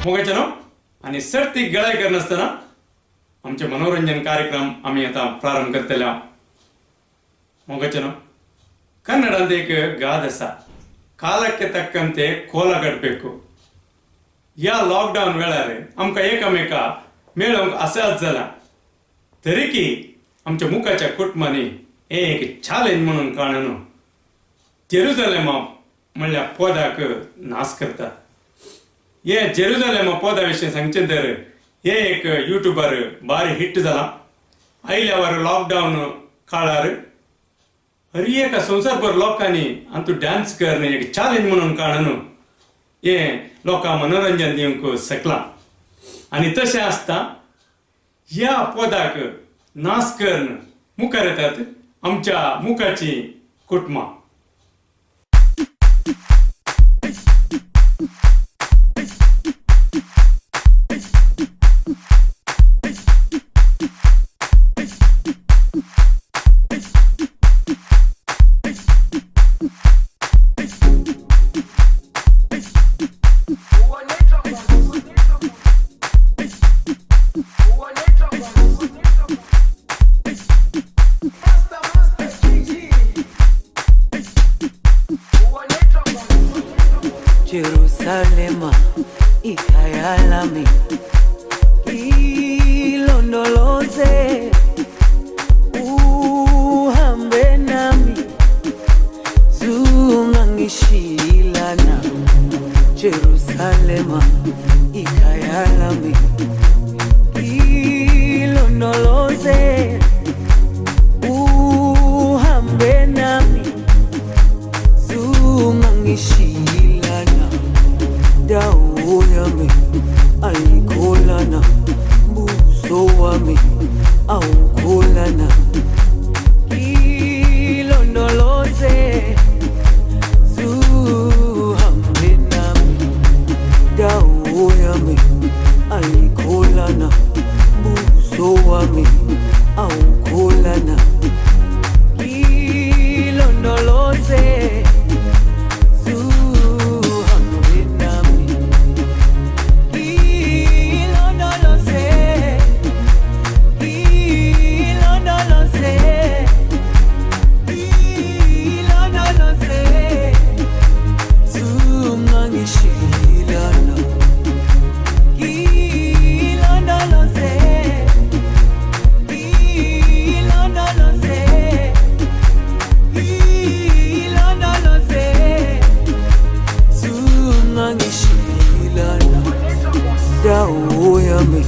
मोगाचनो आणि सर्ती गळाय करनासतना आमचे मनोरंजन कार्यक्रम आम्ही आता प्रारंभ करतले मोगाचनो कन्नडात एक ಗಾದೆ ಅಸ ಕಾಲಕ್ಕೆ ತಕ್ಕಂತೆ ಕೋಲ ಗಡಬೇಕು या लॉकडाऊन वेळार आमकां एकामेका मेळोंक आसाच जाला तरी की आमच्या मुखाच्या कुटुंबांनी एक चॅलेंज म्हणून काणून जेरुसलेमा म्हणल्यार पदाक नाश करता हे जेरुसलेमा पदा विशीं सांगचें तर हे एक यूट्यूबर भारी हिट जाला आयल्या वर लॉकडाऊन काळार हर एका संवसारभर लोकांनी आनी तूं डान्स कर एक चॅलेंज म्हणून काणून हे लोकांक मनोरंजन दिवंक शकला आणि तशें आसता ह्या पदाक नाश करून मुखार येतात आमच्या मुखाची कुटुंबां Jerusalema ikayalami ilondoloze uhambe nami zungangishilana Jerusalema ikayalami ilondoloze uhambe nami zungangishilana dawo yami ayikholana buso wami awukholana ilondoloze zuhambe nami dawo yami ayikholana buso wami awukholana ilondoloze dawo yami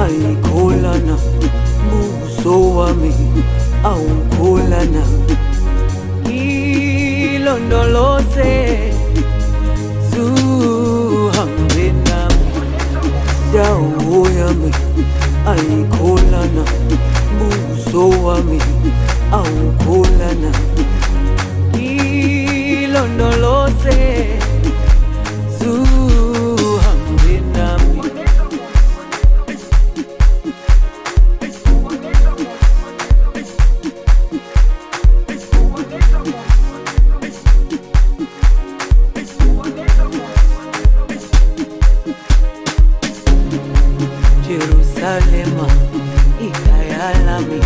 ayikholana buso wami awukholana ilondoloze zuhambe nami dawo yami ayikholana buso wami awukholana ilondoloze Jerusalema ikayalami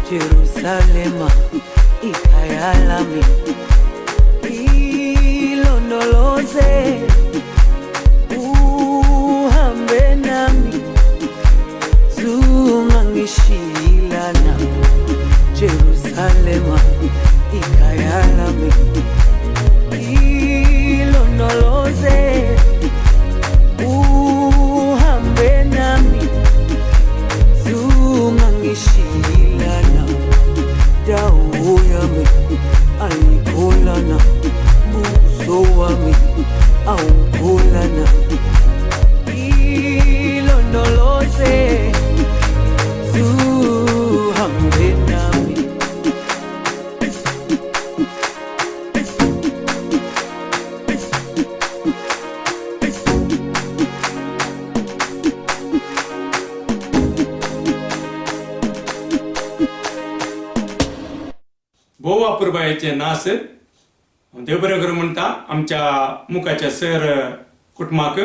Jerusalema ikhaya lami ilondoloze uhambe nami zungangishilana Jerusalema ikhaya lami ilondoloze uhambe nami zungangishilana dawo yami ayikholana buso wami awukholana ilondoloze zuhambe nami बोवापूरबाईचे नास देवबरगर म्हणटा आमच्या मुखाच्या sir कुटुंबाक